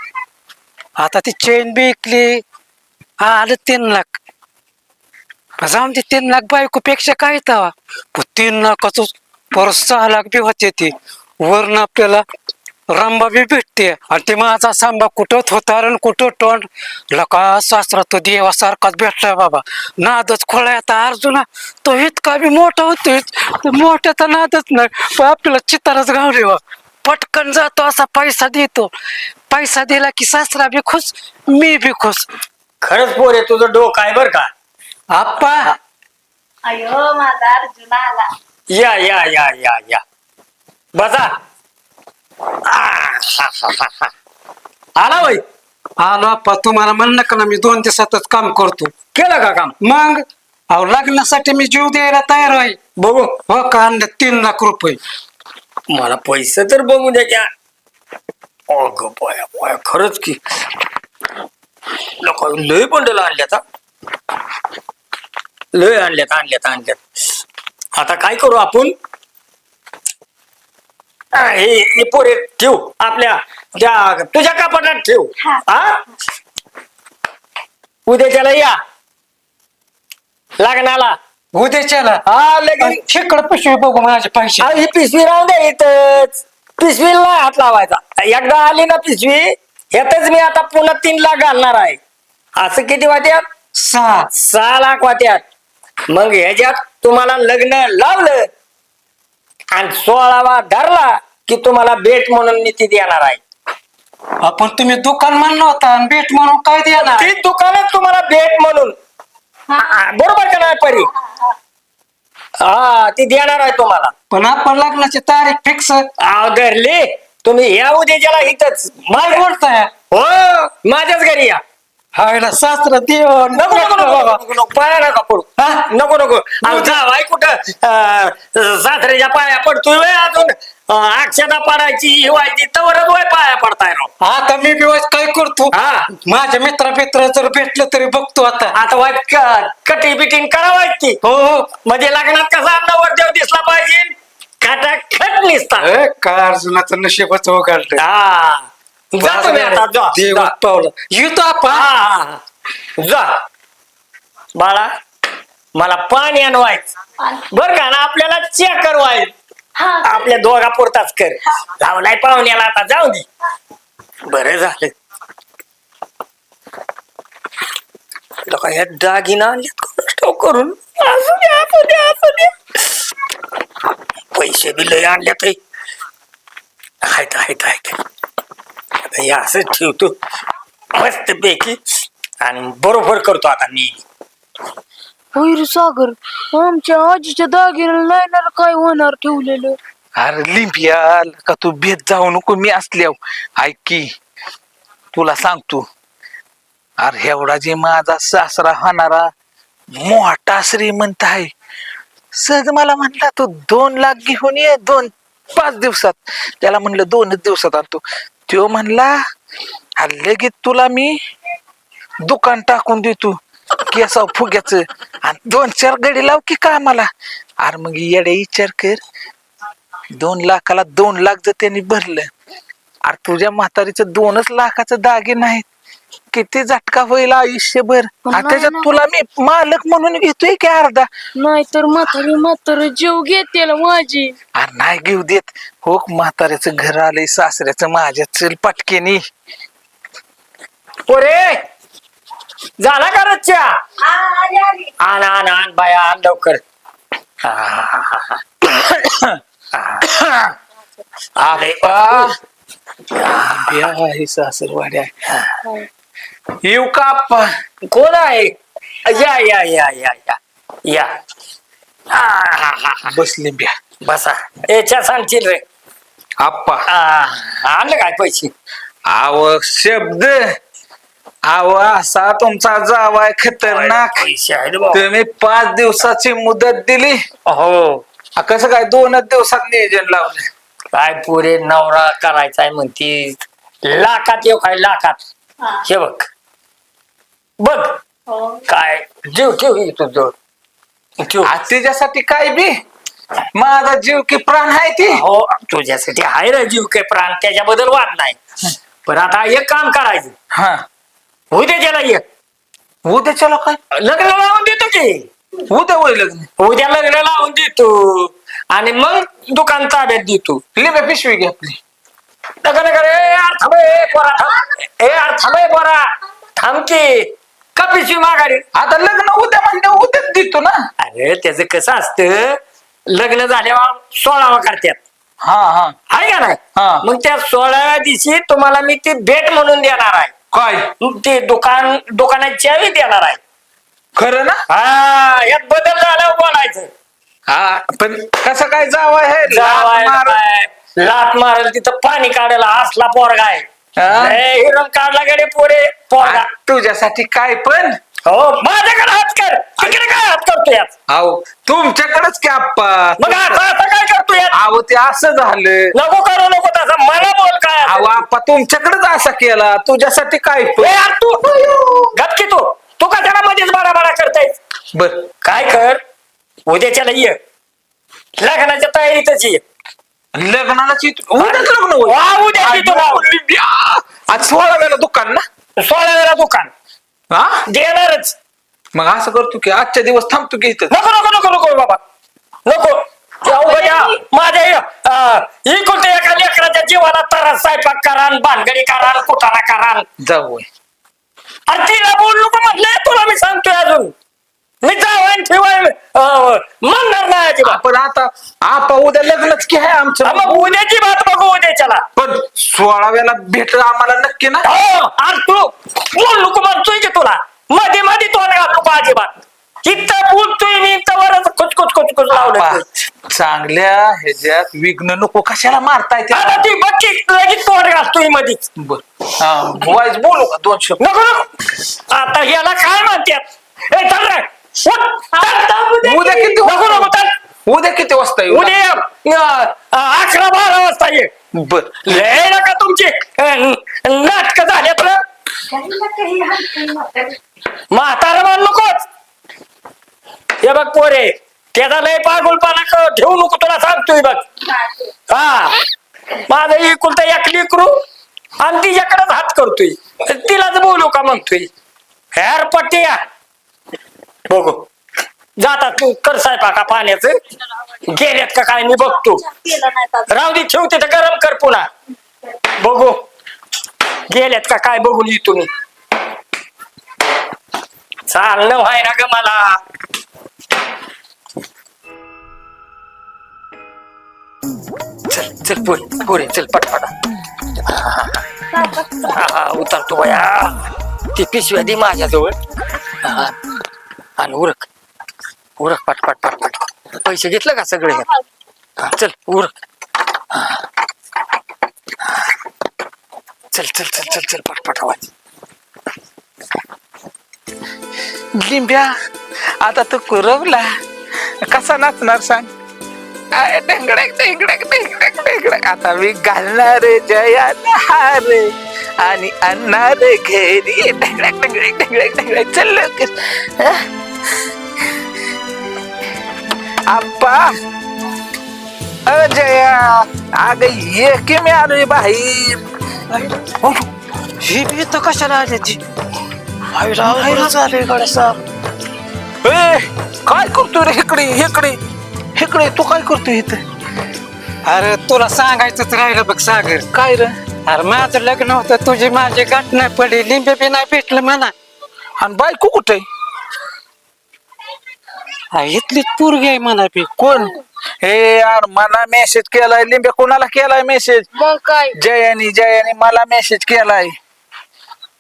आता ती चेन बी विकली. आलं 3 लाख. जाऊन ते 3 लाख बायकोपेक्षा काय तवा. 3 लाखाच परत 6 लाख बी होते. ती वरून आपल्याला रंबा बी भेटते. आणि ते माझा सांबा कुठं थोतारण कुठं तोंड लका सासरा तो देवासारखाच भेटलाय बाबा. नादच खोळाय आता अर्जुना. तो इतका बी मोठा होतो मोठ्याचा नादच नाही. पण आपल्याला चितारच गावले बा. पटकन जातो असा पैसा देतो. पैसा दिला की सासरा बी खुश मी बी खुश. खरंच पोरे तुझं डोकं आहे बर का. आप्पा अयो माझा अर्जुन आला. या या या या या बसा. आला बाई. आलो आप्पा. तुम्हाला म्हणलं का ना मी 2 दिवसातच काम करतो. केलं का काम? मग अहो लग्नासाठी मी जीव द्यायला तयार आहे. बघू. हो का आणलं 3 लाख रुपये. मला पैसे तर बघू द्या क्या. अगं बाया बाया खरंच की लोक लय बंडल आणल्यात. लय आणल्यात. आता काय करू आपण? हे पोरे ठेव आपल्या तुझ्या कपाटात ठेव. हा उद्या त्याला या लग्नाला. उद्याच्याला हा लगेच खेकड पिशवी बघू माझे पैसे. ही पिशवी राहून द्या इथंच. पिशवीला हात लावायचा. एकदा आली ना पिशवी ह्यातच मी आता पुन्हा 3 लाख घालणार आहे. असं किती वाट्यात? 6 लाख वाट्यात. मग ह्याच्यात तुम्हाला लग्न लावलं आणि 16वा धरला की तुम्हाला भेट म्हणून मी ती देणार आहे. आपण तुम्ही दुकान म्हणलं होता आणि भेट म्हणून काय देणार? ती दुकानात तुम्हाला भेट म्हणून बरोबर का नाही परी? हा ती देणार आहे तुम्हाला. पण आपण लग्नाची तारीख फिक्स. धरली तुम्ही या उद्याच्याला इथंच काय बोलताय? हो माझ्याच घरी या. हायला सासरा देव नको नको नको नको नको पाया नका पडू. नको नको अहो, जावाय कुठं सासऱ्याच्या पाया पडतोय व्हय अजून अक्षता पडायची ही व्हायची तवरच वय पाया पडताय राव. आता मी दिवस काय करतो, हा माझ्या मित्र जर भेटलं तरी बघतो आता. आता वाईट कटी बिटिंग करावाय की. हो हो. म्हणजे लग्नात कसा नवरदेव दिसला पाहिजे खटाखट निसता. काय अर्जुनाचं नशीबच उघडलं. हा जा तुम्ही आता जा, देव जा. पावलं येतो आपण. हा जा बाळा मला पाणी आणवायचं बर का ना आपल्याला चेक करवायचं. आपल्या दोघा पुरताच कर. लावलाय पाहुण्याला आता जाऊ दे. बरं झालं लोक ह्या दागिना आणलेत करून. असू द्या असू द्या असू द्या. पैसे बी लय आणल्यात आहेत आहेत आहेत. हे असंच ठेवतो मस्त पैकी आणि बरोबर करतो आता मी. होय रे सागर, आमच्या आजीच्या दागिन्याला नाही ना काय होणार ठेवलेलं. अरे लिंबिया का तू भेट जाऊ नको. मी असल्यावर ऐक की तुला सांगतो. अरे एवढा जे माझा सासरा होणारा मोठा श्रीमंत आहे. सहज मला म्हणला तू 2 लाख घेऊन ये 5 दिवसात. त्याला म्हणलं 2च दिवसात आणतो. तो म्हणला लगेच तुला मी दुकान टाकून देतो केसा फुग्याच आणि 2-4 गडी लाव की कामाला. अरे मग येडे विचार कर 2 लाखाला 2 लाख जर त्यांनी भरलं. अरे तुझ्या म्हातारीचं 2च लाखाचं दागिन आहेत. किती झटका होईल आयुष्यभर. आणि त्याच्यात तुला मी मालक म्हणून घेतोय की अर्धा. नाहीतर म्हातारी जीव घेते माझी. अरे नाही घेऊ देत. हो म्हाताऱ्याचं घर आलंय सासऱ्याचं माझ्या. चल पटकेनी. पोरे झाला का रच्च्या? आण आण आण बाया आण लवकर. सासरवाड्या येऊ का आप्पा? कोण आहे? या या या या या या. बसले ब्या. बसा याच्या सांगशील रे आप्पा आणलं काय पैसे? आव शब्द आव असा तुमचा जावाय खतरनाक. पैसे आहेत भाऊ. तुम्ही 5 दिवसाची मुदत दिली. हो कसं काय 2च दिवसात नियोजन लावलं? काय पुरे नवरा करायचाय म्हणती. लाखात येऊ काय लाखात. हे बघ बघ काय जीव ठेव तुझं ठेव. त्याच्यासाठी काय बी माझा जीव की प्राण आहे ती. हो तुझ्यासाठी आहे रे जीव के प्राण त्याच्याबद्दल वाद नाही. पण आता एक काम करायचं. हा उद्या त्याला ये उद्याच्याला काय लग्न लावून देतो की. उद्या होईल लग्न. उद्या लग्न लावून देतो आणि मग दुकान ताब्यात देतो. लिंबे पिशवी घे आपली. लग्न करे यार थांबे पोरा थांब. ए यार थांबे पोरा थांब की का पिशवी माघारी. आता लग्न उद्या म्हणजे उद्याच देतो ना. अरे त्याचं कसं असतं लग्न झाल्यावर 16वा करतात. हा हा आहे का नाही? हा. मग त्या 16व्या दिवशी तुम्हाला मी ती भेट म्हणून देणार आहे. काय ते दुकानाची चावी देणार आहे. खरं ना? हा यात बदल झाल्यावर बोलायचं. हा पण कसं काय जावं आहे लात मारल तिथं पाणी काढायला असला पोरगा आहे. हा? हिरण काढला गेले पोरे पोरगा. तुझ्यासाठी काय पण हो माझ्याकडे हात कर. तिकडे काय हात करतो यात? अहो तुमच्याकडेच की आप्पा. मग आता काय करतो यात? अहो ते असं झालं. नको करू नको तसं मला बोल काय अहो आप्पा तुमच्याकडेच असा केला. तुझ्यासाठी काय ए, पण. यार तू गपकी तू का त्याला मध्येच बाडा करताय? बर काय कर उद्याच्याला ये लग्नाच्या तयारीतच ये. लग्नालाच उद्याच लग्न होईल. वा, उद्याच येतो भाऊ. आज 16व्याला दुकान ना. 16व्याला दुकान हा देणारच. मग असं करतो की आजच्या दिवस थांबतो की इथं. नको नको नको नको बाबा नको. माझ्या इकडे एका लेकराच्या जीवाला त्रास स्वयंपाक करान भानगडी करान कुटाणा करान. जाऊ अरे तिला बोल नको म्हटलंय तुला मी सांगतोय अजून. मी जावाय ठेवाय म्हणणार नाही अजिबात. पण आता आपा उद्या लग्नच की आहे आमचं. मग उद्याची बात बघू उद्याच्याला. पण 16व्याला भेटलं आम्हाला नक्की ना. हो अरे तू बोल नको म्हणतोय की तुला मध्ये मध्ये तोंड घाल नको अजिबात. तिथं बोलतोय मी तवरच कुचकुच कुचकुच लावलं आप्पा, चांगल्या ह्याच्यात विघ्न नको कशाला मारताय आता ती बघ लगेच तोंड घालतोय मधीच वाईज बोलू का 2 शब्द नको नको आता याला काय म्हणतात ए चल रे उठ. उद्या किती नको नको वाजता चल. उद्या किती वाजता येऊ उद्या 11-12 वाजता ये बर लय नका तुमची नाटक झाल्यात ना म्हातारा मान नकोच हे बघ पोरे त्याचा लय पागुलपणा ठेवू नको तुला सांगतोय बघ हा माझं एकुलता एक लेकरू आणि तिच्याकडेच हात करतोय तिलाच बोलू का म्हणतोय हेर पट्ट्या बघू जातात तू कर स्वयंपाका पाण्याचं गेल्यात का काय मी बघतो राहू दे ठेवते तर गरम कर पुन्हा बघू गेल्यात का काय बघून येतो मी चालणं व्हाय ना ग मला चल चल पोरे चल पटपटा हा उतरतो बया ती पिशव्या दे माझ्याजवळ आणि उरक उरक पटपट पटपट पैसे घेतलं का सगळे चल उरक चल चल चल चल चल पटपट आवाज लिंब्या आता तू कुरवला कसा नाचणार सांग ढेंगडक ढेंगडक ढेंगडक ढेंगडक आता मी घालणार जया हार आणि आणणार घरी ढेंगडक ढेंगडक ढेंगडक ढेंगडक चल लवकर आप्पा जया अग ये की मी आलोय बाहेर ही बी तर कशाला आली ती काय करतोय रे इकडे इकडे इकडे तू काय करतोय इथं अरे तुला सांगायचंच राहिलं बघ सागर. काय रे अरे माझं लग्न होतं तुझी माझी गाठ नाही पडली लिंबे बी नाही भेटलं मला. आणि बायको कुठे इथलीच पोरगी आहे मला बी. कोण हे यार मला मेसेज केलाय लिंबे कोणाला केलाय मेसेज मग काय जयानी मला मेसेज केलाय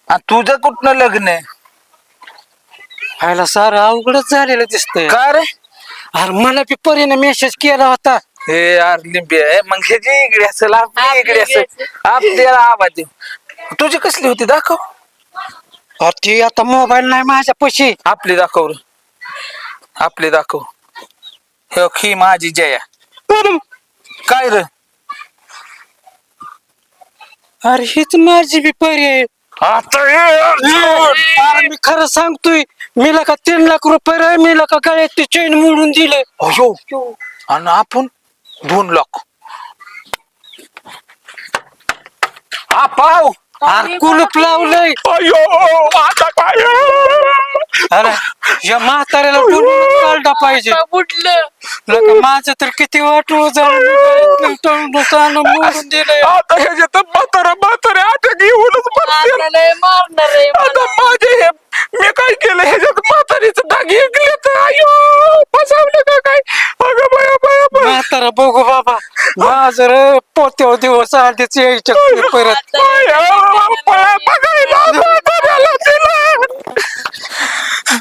आणि तुझं कुठनं लग्न आहे ह्याला सारं अवघडच झालेलं दिसतंय. का रे अरे मला बी परीने मेसेज केला होता. हे यार लिंबे मग हे जी इकडे असेल आपली इकडे असेल आपल्याला आवाज देऊ तुझी कसली होती दाखव अरे ती आता मोबाईल नाही माझ्या पशी. आपली दाखव रे आपली दाखव ही माझी जया काय रे अरे हीच माझी बी परी आहे. आता अरे मी खरं सांगतोय मी का 3 लाख रुपये रे मी का गळ्यात चेन मोडून दिले. आणि आपण 2 लाख पाव अरे कुलूप लावलंय. आता काय अरे या म्हाताऱ्याला बोलून काढला पाहिजे. लका माझं तर किती वाटू जाऊन मोडून दिलंय. आता ह्याच्यात म्हातारा अटक येऊनच मरतील. आता माझे हे मी काय केलं ह्याच्यात म्हातारीचं दाग ऐकले तर अयो फसवलं का काय अगं बाया बाया बाया म्हातारा बघू बाबा माझं रे पोत्यावर दिवस आधीच यायच्या परत.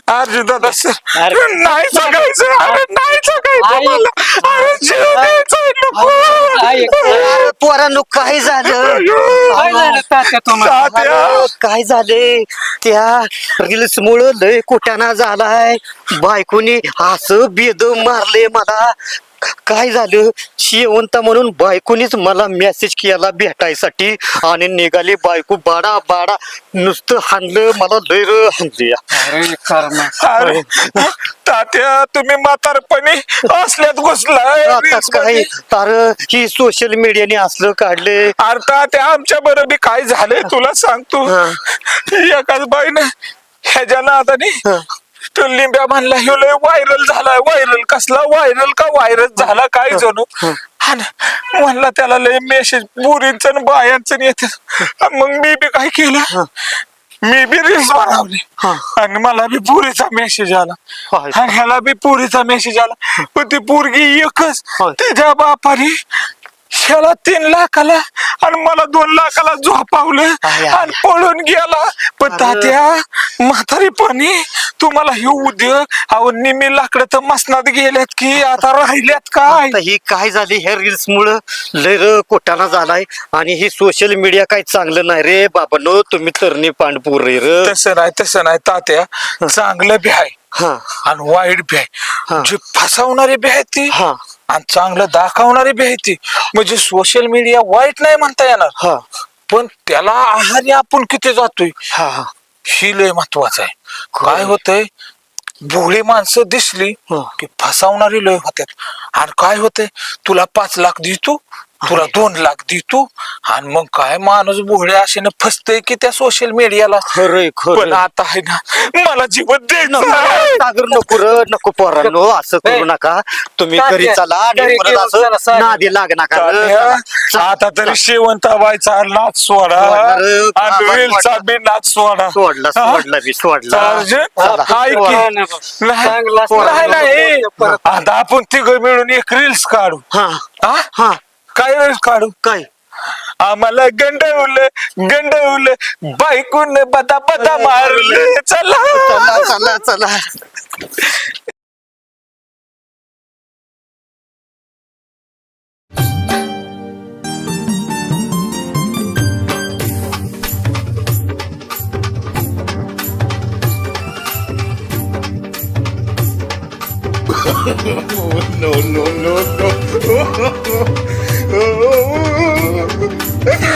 अर्जुन दादा सर नाही सांगायचं नाही सांगायचं मला. अरे जीव द्यायचा नको. पोरांनो काय झालं काय झालं तात्या तुम्हाला? अरे, काय झाले त्या रील्स मुळे लय कुट्याना झालाय बायकोनी असं बेद मारले मला. काय झालं शेवंत म्हणून बायकोनीच मला मेसेज केला भेटायसाठी आणि निघाली बायको बाडा बाडा नुसतं हाणलं मला लय हाणली. अरे कर्म. अरे तात्या तुम्ही म्हातारपणी असल्यात घुसलाय आता काय अरे ही सोशल मीडियाने असलं काढले. अरे तात्या आमच्या बरोबर काय झालंय तुला सांगतो. एकाच बाईनं ह्याच्या नादाने तो लिंब्या म्हणला ह्यो लय व्हायरल झालाय. व्हायरल कसला व्हायरल का व्हायरल झाला काय जणू म्हणला त्याला लय मेसेज पुरींच बायांचं येत. मग मी बी काय केलं मी बी रील्स बनवली आणि मला बी पुरीचा मेसेज आला आणि ह्याला बी पुरीचा मेसेज आला. पण ती पोरगी एकच त्याच्या बापाने ह्याला 3 लाखाला आणि मला 2 लाखाला झोपावलं आणि पळून गेला. पण तात्या म्हातारीपणी तुम्हाला हे उद्योग अहो निम्मी लाकडं तर मसनात गेल्यात की आता राहिल्यात काय आता ही काय झाली ह्या रील्स मुळे लय र कोटाना झालाय आणि ही सोशल मीडिया काही चांगलं नाही रे बाबांनो तुम्ही तरणी पांडपूर रे र तसं नाही तात्या चांगलं बी आहे हा आणि वाईट बी हा. आहे जी फसवणारी बी आहे ती हा आणि चांगलं दाखवणारी बी आहे ती म्हणजे सोशल मीडिया वाईट नाही म्हणता येणार हा पण त्याला आहारी आपण किती जातोय हा हा ही लय महत्वाचं आहे काय होतंय भोळी माणसं दिसली हा. की फसवणारी लय होत्यात आणि काय होतंय तुला 5 लाख देतो तुला 2 लाख देतो आणि मग काय माणूस भोळे अशाने फसतय की त्या सोशल मीडियाला खरंय पण खरं आता आहे ना मला जीवन द्यायचं सागर नको र नको पोरांनो असं करू नका तुम्ही घरी चला आणि परत असं नादी लाग नका र. आता तरी शेवंताबाईचा नाच सोडा आणि रीलचा बी नाच सोडा सोडला सोडला बी सोडला नाही आता आपण तिघं मिळून एक रील्स काढू हा हा? हा काय रील्स काढू काय आम्हाला गंडवलं बायकून बदा बदा मारले चला चला चला चला